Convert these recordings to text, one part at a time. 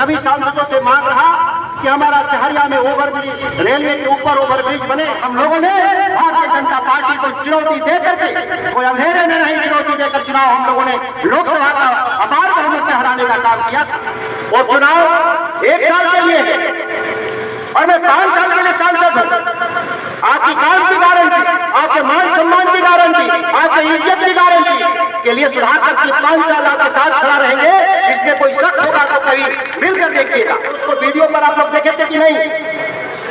सभी सांसदों से मांग रहा कि हमारा चहरिया में ओवरब्रिज, रेलवे के ऊपर ओवरब्रिज बने। हम लोगों ने भारतीय जनता पार्टी को चुनौती देकर के, कोई अंधेरे में नहीं चुनौती देकर चुनाव हम लोगों ने लोकसभा का अपार बहुमत से हराने का काम किया था। और चुनाव 1 साल के लिए है और मैं 5 साल के लिए सांसद हूं। आपकी काम की गारंटी, आपके मान सम्मान की गारंटी, आपकी इज्जत की गारंटी के लिए सुधाकर के 5 साल आपके साथ खड़ा रहेंगे। इसमें कोई शक होगा तो कभी मिलकर देखिएगा। उसको वीडियो पर आप लोग देखे थे कि नहीं?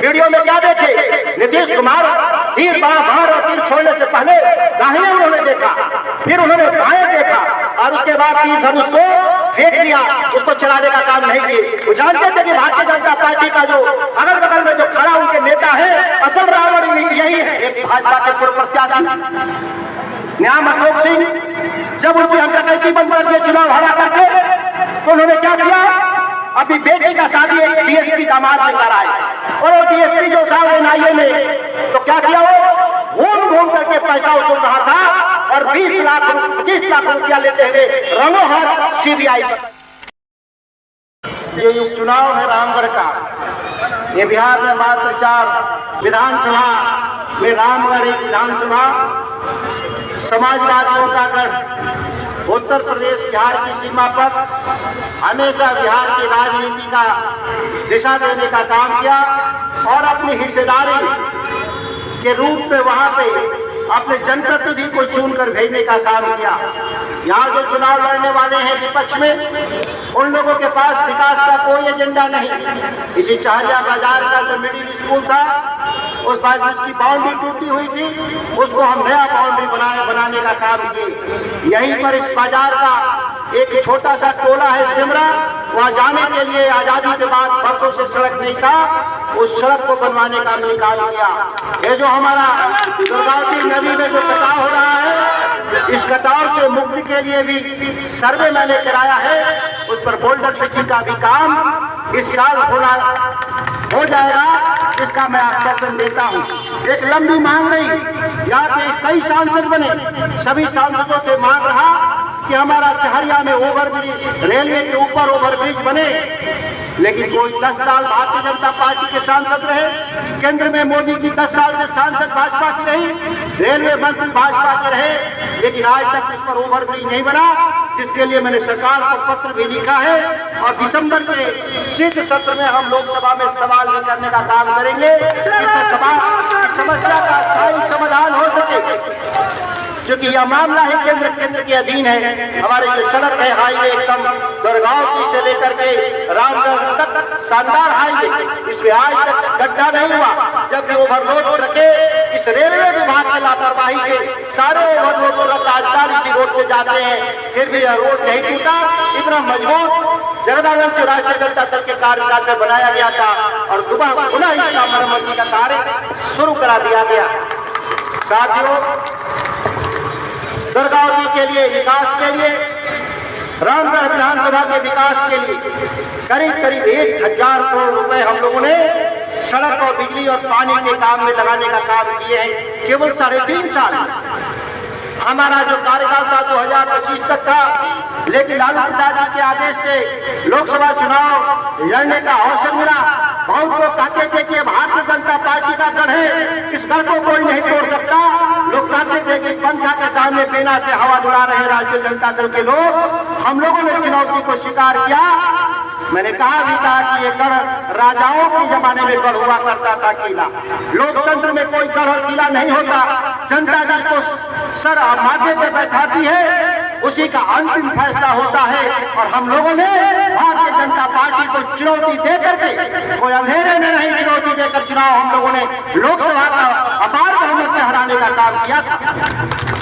वीडियो में क्या देखे? नीतीश कुमार तीर बाहर और तीर छोड़ने से पहले दाहिने उन्होंने देखा, फिर उन्होंने बाएं देखा और उसके बाद तीर धनुष को फेंक दिया। उसको चलाने का काम नहीं किए। वो जानते थे कि भारतीय जनता पार्टी का जो अगल बगल में जो खड़ा उनके नेता है, असल रावण यही है। एक भाजपा के पूर्व प्रत्याशी न्याम अशोक सिंह, जब उनकी हम डकैती बंद कर दिए चुनाव हरा करके, तो उन्होंने क्या किया? अपनी बेटी का शादी एक डीएसपी दामाद से कराए और वो डीएसपी जो था एनआईए में, तो क्या किया? वो घूम करके पैसा वसूल रहा था और 20 लाख 25 लाख रुपया लेते हुए रंगों हाथ सीबीआई पर। ये उपचुनाव है रामगढ़ का। ये बिहार में मात्र 4 विधानसभा में रामगढ़ एक विधानसभा, समाजवादियों का गढ़ उत्तर प्रदेश बिहार की सीमा पर हमेशा बिहार की राजनीति का दिशा देने का काम किया और अपनी हिस्सेदारी के रूप में वहां पे अपने जनप्रतिनिधि को चुनकर भेजने का काम किया। यहाँ जो चुनाव लड़ने वाले हैं विपक्ष में, उन लोगों के पास विकास का कोई एजेंडा नहीं। इसी चहरिया बाजार का जो मिडिल स्कूल था, उस बार उसकी बाउंड्री टूटी हुई थी, उसको हम नया बाउंड्री बनाने का काम किए। यहीं पर इस बाजार का एक छोटा सा टोला है सिमरा, वहाँ जाने के लिए आजादी के बाद बरसों से सड़क नहीं था, उस सड़क को बनवाने का हमने काम किया। ये जो हमारा दुर्गावती नदी में जो कटाव हो रहा है, इस कटाव से मुक्ति के लिए भी सर्वे मैंने कराया है। उस पर बोल्डर फिक्सिंग का भी काम इस साल हो जाएगा, इसका मैं आश्वासन देता हूँ। एक लंबी मांग नहीं, यहाँ पे कई सांसद बने, सभी सांसदों से मांग रहा कि हमारा चहरिया में ओवरब्रिज, रेलवे के ऊपर ओवरब्रिज बने। लेकिन कोई 10 साल भारतीय जनता पार्टी के सांसद रहे, केंद्र में मोदी की 10 साल से सांसद भाजपा की रही, रेलवे मंत्री भाजपा के रहे, लेकिन आज तक इस पर ओवरब्रिज नहीं बना, जिसके लिए मैंने सरकार को पत्र भी लिखा है। और दिसंबर के शीत सत्र में हम लोकसभा में सवाल भी करने का काम करेंगे, जिससे समस्या का स्थायी समाधान हो सके। क्योंकि यह मामला है केंद्र के अधीन है। हमारे जो सड़क है, हाईवे एकदम दुर्गावती से लेकर के रामगढ़ तक शानदार हाईवे, इसमें आज तक गड्ढा नहीं हुआ। जब ओवरलोड ट्रके इस रेलवे विभाग की लापरवाही से सारे ओवरलोड ट्रक राजधानी इसी रोड पे जाते हैं, फिर भी यह रोड नहीं टूटा। इतना मजबूत जगदानंद से राष्ट्रीय जनता दल के कार्यकाल में बनाया गया था और पुनः इसका मरम्मती का कार्य शुरू करा दिया गया। साथियों, दुर्गावती के लिए, विकास के लिए, रामगढ़ विधानसभा के विकास के लिए करीब 1000 करोड़ रुपए हम लोगों ने सड़क और बिजली और पानी के काम में लगाने का काम किए हैं केवल 3.5 साल में। हमारा जो कार्यकाल था 2025 तक था, लेकिन लालू प्रसाद जी के आदेश से लोकसभा चुनाव लड़ने का अवसर मिला। बहुत लोग कहते थे कि भारतीय जनता पार्टी का गढ़ है, इस गढ़ को कोई नहीं तोड़ सकता। लोग कहते थे कि पंखा के सामने पेना से हवा उड़ा रहे राष्ट्रीय जनता दल के लोग। हम लोगों ने चुनौती को स्वीकार किया। मैंने कहा भी था कि ये गढ़ राजाओं के जमाने में गढ़ हुआ करता था, किला। लोकतंत्र में कोई गढ़ और किला नहीं होता। जनता जिसको सर माथे पे बैठाती है, उसी का अंतिम फैसला होता है। और हम लोगों ने भारतीय जनता पार्टी को चुनौती देकर के, कोई अंधेरे में नहीं चुनौती देकर चुनाव हम लोगों ने लोकसभा का अपार बहुमत से हराने का काम किया था।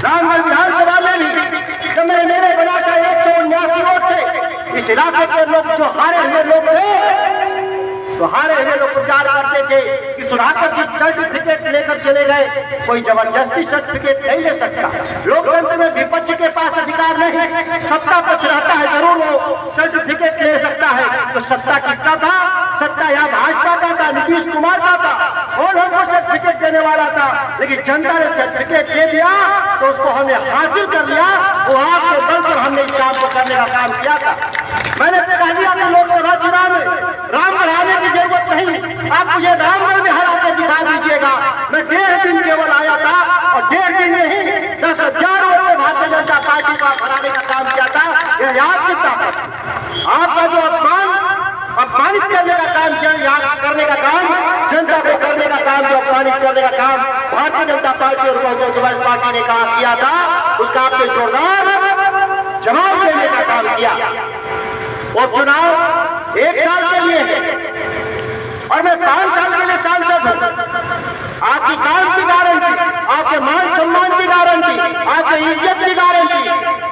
रामगढ़ विधानसभा में भी जब मेरे बनाकर 179 वोट थे, इस इलाके के लोग जो हारे हुए लोग थे, तो हारे हुए लोग प्रचार करते थे कि सुधाकर जी सर्टिफिकेट लेकर चले गए। कोई जबरदस्ती सर्टिफिकेट नहीं ले सकता। लोकतंत्र में विपक्ष के पास अधिकार नहीं, सत्ता पक्ष रहता है, जरूर वो सर्टिफिकेट ले सकता है। तो सत्ता किसका था? सत्ता यहाँ भाजपा का था, नीतीश कुमार का था, और हमको सर्टिफिकेट देने वाला था। लेकिन जनता ने सर्टिफिकेट दे दिया तो उसको हमने हासिल कर लिया। वो आपके बल पर हमने इस काम को करने का काम किया था। मैंने कह दिया कि लोकसभा चुनाव में याद की ताकत। आपका जो अपमानित करने का काम, याद करने का काम, जनता को करने का काम, जो अपमानित करने का काम भारतीय जनता पार्टी और बहुजन समाज पार्टी ने कहा किया था, उसका आपने जोरदार जवाब देने का काम किया। और चुनाव 1 साल के लिए है और मैं 5 साल के लिए सांसद हूं। आपकी काम की गारंटी, आपके मान सम्मान की गारंटी, आपके इज्जत की गारंटी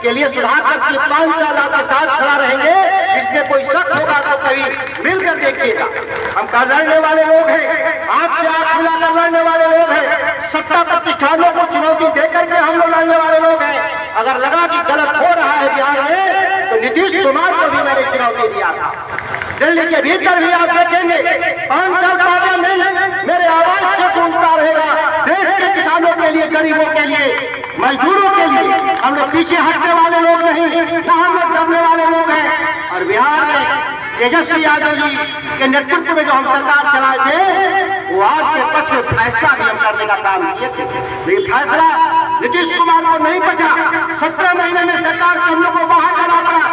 के लिए सुधाकर के 5 साल आपके साथ खड़ा रहेंगे। इसमें कोई शक होगा तो कभी मिलकर देखिएगा। हम कर लड़ने वाले लोग हैं, आपसे आंख मिलाकर लड़ने वाले लोग हैं, सत्ता प्रतिष्ठानों को चुनौती देकर के हम लोग लड़ने वाले लोग हैं। अगर लगा कि गलत हो रहा है बिहार में तो नीतीश कुमार को भी मैंने चुनौती दिया था। दिल्ली के भीतर भी आप देखेंगे 5 साल पार्लियामेंट मेरे आवाज से गूंजता रहेगा। देश के किसानों के लिए, गरीबों के लिए, मजदूरों के लिए हम लोग पीछे हटने वाले लोग नहीं, हम लोग करने वाले लोग हैं। और बिहार में तेजस्वी यादव जी के नेतृत्व में जो हम सरकार चलाए थे, वो आज के पक्ष में फैसला भी हम करने का काम किए थे। लेकिन फैसला नीतीश कुमार को नहीं बचा। 17 महीने में सरकार से हम लोग को बाहर करना पड़ा।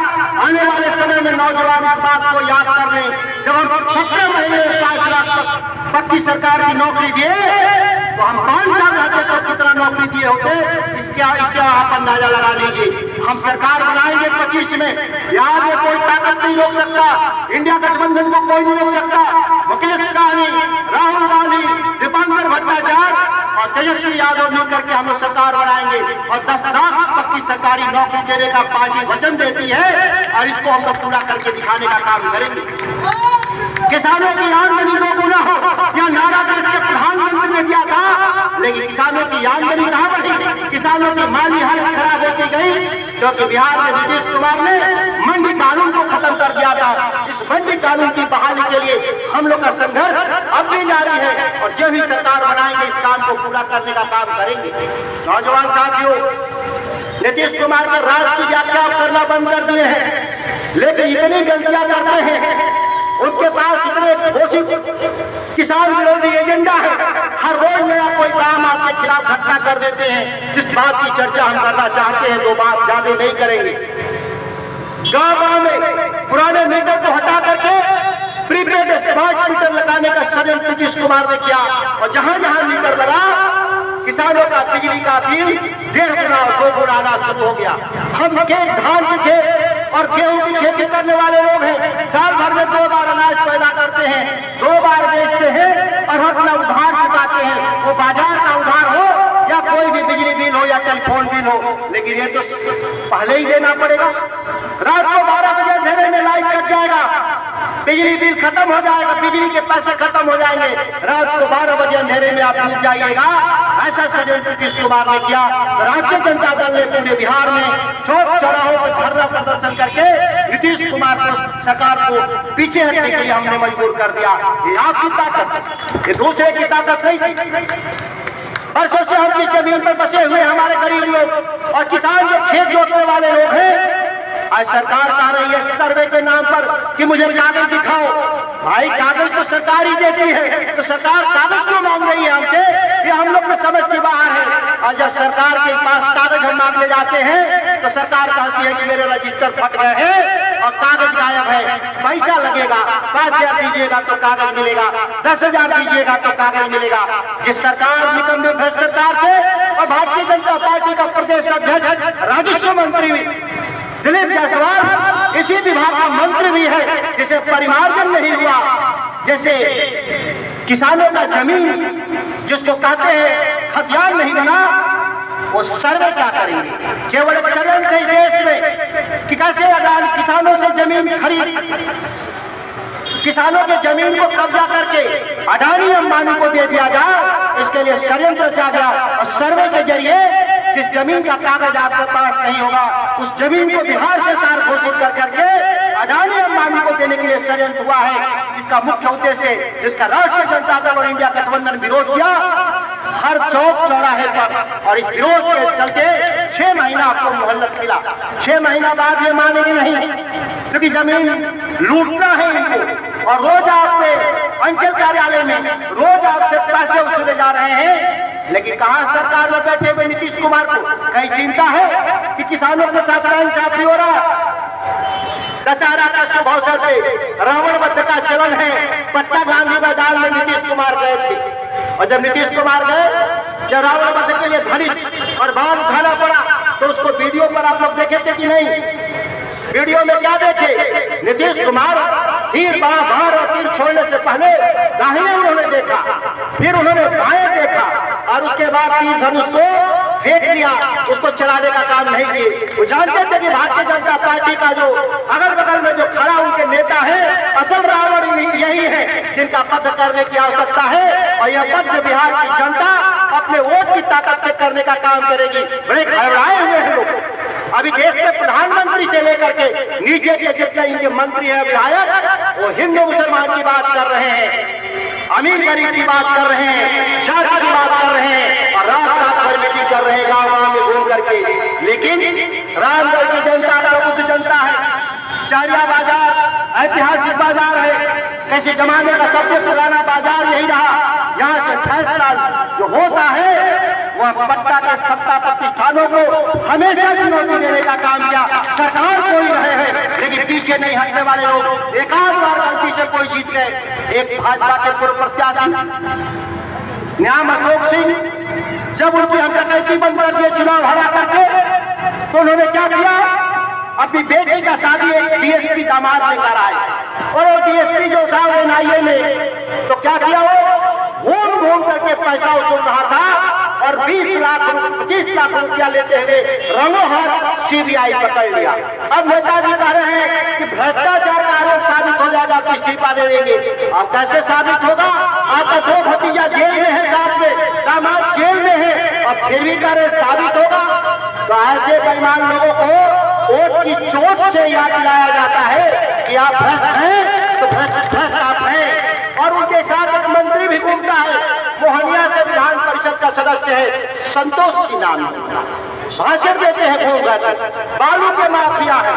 आने वाले समय में नौजवान इस बात को याद कर लें, जब हम 17 महीने में 5 लाख पक्की सरकार की नौकरी दिए तो हम 5 साल रहते तो कितना नौकरी दिए होते, इसका आप अंदाजा लगा लीजिए। हम सरकार बनाएंगे 25 में, बिहार में कोई ताकत नहीं रोक सकता, इंडिया गठबंधन को कोई नहीं रोक सकता। मुकेश सहनी, राहुल गांधी, दीपांकर भट्टाचार्य और तेजस्वी यादव मिलकर के हम लोग सरकार बनाएंगे और 10 लाख पक्की सरकारी नौकरी देने का पार्टी वचन देती है और इसको हम लोग पूरा करके दिखाने का काम करेंगे। किसानों की आमदनी दोगुना हो, यह नारा देश के प्रधानमंत्री ने दिया था, लेकिन किसानों की आमदनी कहां बढ़ी? किसानों की माली हालत खराब होती गई क्योंकि बिहार में नीतीश कुमार ने मंडी कानून को खत्म कर दिया था। इस मंडी कानून की बहाली के लिए हम लोग का संघर्ष अब भी जारी है और जो भी सरकार बनाएंगे इस काम को पूरा करने का काम करेंगे। नौजवान साथियों, नीतीश कुमार के राज की व्याख्या करना बंद कर दिए हैं, लेकिन इतनी गलतियां करते हैं, उनके पास इतने घोषित किसान विरोधी एजेंडा है। हर रोज नया कोई काम आपके खिलाफ घटना कर देते हैं। जिस बात की चर्चा हम करना चाहते हैं, 2 बात ज्यादा नहीं करेंगे। गांव में पुराने मीटर को हटा करके प्रीपेड स्मार्ट मीटर लगाने का षड्यंत्र नीतीश कुमार ने किया और जहां जहां मीटर लगा किसानों का बिजली का बिल 1.5 गुना और 2 गुना आना शुरू हो गया। हम धान की खेत और गेहूं की खेती करने वाले लोग हैं। साल भर में 2 बार अनाज पैदा करते हैं, 2 बार बेचते हैं और अपना उधार चुकाते हैं। वो बाजार का उधार हो या कोई भी बिजली बिल हो या टेलीफोन बिल हो, लेकिन ये तो पहले ही देना पड़ेगा। रात को 12 बजे अंधेरे में लाइट कट जाएगा, बिजली बिल खत्म हो जाएगा, बिजली के पैसे खत्म हो जाएंगे, रात को 12 बजे अंधेरे में आप डूब जाइएगा। ऐसा षड्यंत्र नीतीश कुमार ने किया। राष्ट्रीय जनता दल ने पूरे बिहार में चौक चौराहों पर धरना प्रदर्शन करके नीतीश कुमार को, सरकार को पीछे हटने के लिए हमने मजबूर कर दिया। ये आपकी ताकत, ये दूसरे की ताकत नहीं थी। बरसों से हम इस जमीन पर बसे हुए हमारे गरीब लोग और किसान जो खेत जोतने वाले लोग हैं, आज सरकार कह रही है सर्वे के नाम पर कि मुझे कागज दिखाओ। भाई कागज तो सरकार ही देती है, तो सरकार कागज क्यों मांग रही है हमसे? ये हम लोग को समझ के बाहर है। और जब सरकार के पास कागज हम मांगने जाते हैं तो सरकार कहती है कि मेरे रजिस्टर फट गए हैं और कागज गायब है, पैसा लगेगा, 5,000 दीजिएगा तो कागज मिलेगा, 10,000 दीजिएगा तो कागज मिलेगा। जिस सरकार निकम्मे भ्रष्टाचार से और भारतीय जनता पार्टी का प्रदेश अध्यक्ष राजस्व मंत्री दिलीप जायसवाल इसी विभाग का मंत्री भी है, जिसे परिमार्जन नहीं हुआ, जैसे किसानों का जमीन जिसको कहते हैं खतियान नहीं बना, वो सर्वे क्या करेंगे? केवल एक षड्यंत्र है इस देश में कि कैसे अदान किसानों से जमीन खरीद, किसानों के जमीन को कब्जा करके अडानी अंबानी को दे दिया जाए, इसके लिए षड्यंत्र रचा गया। और सर्वे के जरिए जिस जमीन का कागज आपके पास नहीं होगा, उस जमीन को बिहार सरकार घोषित कर करके अडानी अंबानी को देने के लिए षड्यंत्र हुआ है। इसका मुख्य उद्देश्य, जिसका राष्ट्रीय जनता दल और इंडिया गठबंधन विरोध किया हर चौक चौराहे पर, और इस विरोध के चलते 6 महीना आपको मोहल्लत मिला। 6 महीना बाद ये मानेंगे नहीं, क्योंकि जमीन लूटना है इनको और रोज आपसे अंचल कार्यालय में रोज आपसे पैसे वसूले जा रहे हैं। लेकिन कहां सरकार में बैठे हुए नीतीश कुमार को कहीं चिंता है कि किसानों के साथ नाइंसाफी हो रहा है? दशहरा का शुभ अवसर पे रावण वध का चलन है। पटना गांधी मैदान में नीतीश कुमार गए थे और जब नीतीश कुमार गए, जब रावण वध के लिए धनिक और बाण उठाना पड़ा तो उसको वीडियो पर आप लोग देखे थे कि नहीं? वीडियो में क्या देखे? नीतीश कुमार तीर बाण और तीर छोड़ने से पहले दाहिने उन्होंने देखा, फिर उन्होंने बाएं देखा और उसके बाद तीर धनुष को फेंक दिया, उसको चलाने का काम नहीं किए। वो जानते थे कि भारतीय जनता पार्टी का जो अगल बगल में जो खड़ा उनके नेता है, असल रावण यही है जिनका वध करने की आवश्यकता है और यह वध बिहार की जनता अपने वोट की ताकत से करने का काम करेगी। बड़े घबराए हुए हैं लोग। अभी देश के प्रधानमंत्री से लेकर के नीचे के जितने इनके मंत्री हैं, विधायक, वो हिंदू मुसलमान की बात कर रहे हैं, अमीर गरीब की बात कर रहे हैं, जाति की बात कर रहे हैं और रात रात भर मीटिंग कर रहे हैं गाँव में घूम करके। लेकिन रामगढ़ की जनता प्रबुद्ध जनता है। चारिया बाजार ऐतिहासिक बाजार है, कैसे जमाने का सबसे पुराना बाजार यही रहा। यहाँ से फैसला जो होता है वह पट्टा के सत्ता प्रतिष्ठानों को हमेशा चुनौती देने का काम किया। सरकार कोई रहे हैं लेकिन पीछे नहीं हटने वाले लोग। एक आध बार गलती से कोई जीत गए। एक भाजपा के पूर्व प्रत्याशी न्याम अशोक सिंह, जब उनकी हम डकैती बंद कर दिए चुनाव हरा करके, तो उन्होंने क्या किया? अपनी बेटी का शादी एक डीएसपी दामाद लेकर आए और वो डीएसपी जो था वो एनआईए में, तो क्या किया? वो घूम घूम करके पैसा वसूल रहा था और 25 लाख रुपया लेते हुए रंगों हाथ सीबीआई पकड़ लिया। अब नेताजी कह रहे हैं कि भ्रष्टाचार का आरोप साबित हो जाएगा तो इस्तीफा दे देंगे। अब कैसे साबित होगा? आपका दो भतीजा जेल में है, साथ में दामाद जेल में है और फिर भी कह रहे साबित होगा। तो ऐसे बेईमान लोगों को वोट की चोट से याद दिलाया जाता है कि आप भ्रष्ट हैं तो भ्रष्ट आप हैं। और उनके साथ एक मंत्री भी घूमता है, मोहनिया से विधान परिषद का सदस्य है, संतोष जी नाम है, भाषण देते हैं घूम कर। बालू के माफिया है।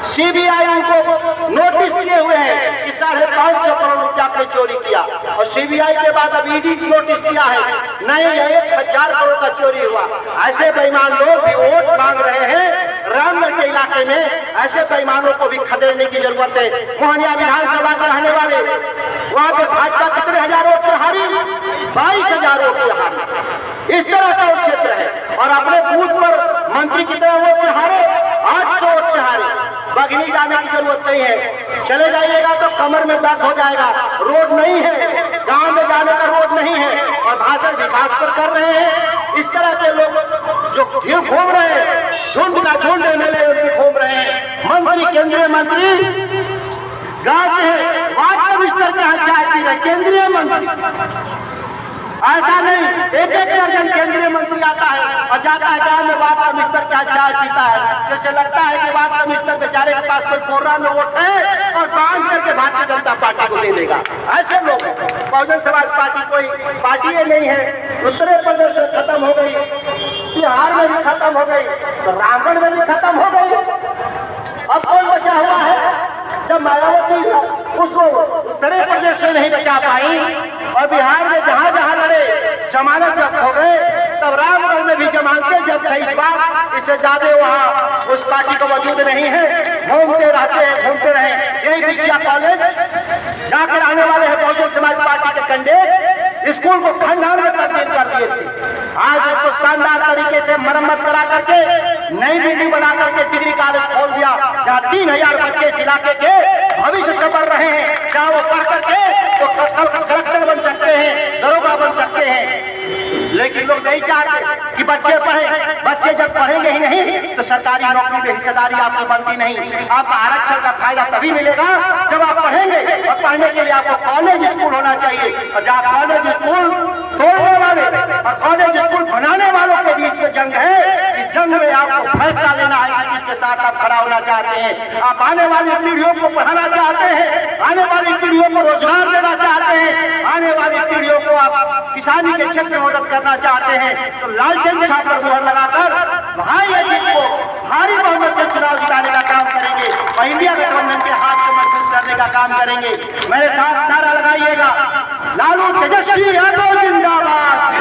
सीबीआई उनको नोटिस दिए हुए हैं कि 550 करोड़ रुपया आपने चोरी किया और सीबीआई के बाद अब ईडी नोटिस दिया है नहीं 1000 करोड़ का चोरी हुआ। ऐसे बेईमान लोग भी वोट मांग रहे हैं। रामगढ़ के इलाके में ऐसे बेईमानों को भी खदेड़ने की जरूरत है। मोहनिया विधानसभा के रहने वाले, वहां पे भाजपा कितने हजार वोट से हारी? 22,000 वोट से हारी। इस तरह का क्षेत्र है और अपने बूथ पर मंत्री कितने वोट से हारे? 800 वोट से हारे। बगनी जाने की जरूरत नहीं है, चले जाइएगा तो कमर में दर्द हो जाएगा। रोड नहीं है, गांव में जाने का रोड नहीं है और भाषण विकास पर कर रहे हैं। इस तरह के लोग जो भीड़ घूम रहे हैं, झुंड का झुंड एमएलए घूम रहे हैं। मंत्री, केंद्रीय मंत्री गांव के वार्ड स्तर के यहाँ चाय पी रहे केंद्रीय मंत्री। ऐसा नहीं, एक दर्जन केंद्रीय मंत्री आता है और जाता है गांव में वार्ड कमिश्नर क्या चाय पीता है। जैसे लगता है कि वार्ड कमिश्नर बेचारे के पास कोई कोर्रा में वोट है और बांध करके भारतीय जनता पार्टी को दे देगा। ऐसे लोग बहुजन समाज पार्टी कोई पार्टी नहीं है। उत्तर प्रदेश में खत्म हो गई, बिहार में भी खत्म हो गई, तो रामगढ़ में भी खत्म हो गई। अब कौन बचा हुआ है? जब मायावती उसको उत्तर प्रदेश में नहीं बचा पाई और बिहार में जहां जहां लड़े जमानत जब्त हो गए, तब रामगढ़ में भी जमानतें जब्त है। इस बार इससे ज्यादा वहां उस पार्टी को मौजूद नहीं है। घूमते रहते हैं, घूमते रहे। यही विषया कॉलेज जाकर आने वाले हैं बहुजन समाज पार्टी के कैंडिडेट, स्कूल को खंडान में तब्दील कर दिए थे। आज उसको शानदार तरीके से मरम्मत करा करके नई बिल्डिंग बना करके डिग्री कॉलेज खोल दिया, जहाँ 3000 बच्चे इस इलाके के भविष्य से बढ़ रहे हैं। जहाँ वो पढ़ करके तो कलेक्टर बन सकते हैं, दरोगा बन सकते हैं। लेकिन लोग नहीं चाहते कि बच्चे पढ़े। बच्चे जब पढ़ेंगे ही नहीं तो सरकारी नौकरी में हिस्सेदारी आपकी बनती नहीं। आपका आरक्षण का फायदा तभी मिलेगा जब आप पढ़ेंगे और पढ़ने के लिए आपको कॉलेज स्कूल होना चाहिए। और जहाँ कॉलेज स्कूल तोड़ने वाले और कॉलेज स्कूल बनाने वालों के बीच में जंग है, इस जंग में आपको फैसला लेना है कि किसके साथ आप खड़ा होना चाहते हैं। आप आने वाली पीढ़ियों को पढ़ाना चाहते हैं, आने वाली पीढ़ियों को रोजगार देना चाहते हैं, आने वाली पीढ़ियों को आप किसानी के क्षेत्र में मदद करना चाहते हैं, तो लालटेन छापर मोहर लगाकर भाई अजीत को भारी बहुमत से चुनाव जिताने का काम करेंगे और इंडिया गठबंधन के हाथ को मजबूत करने का काम करेंगे। मेरे साथ नारा लगाइएगा, लालू तेजस्वी यादव जिंदाबाद।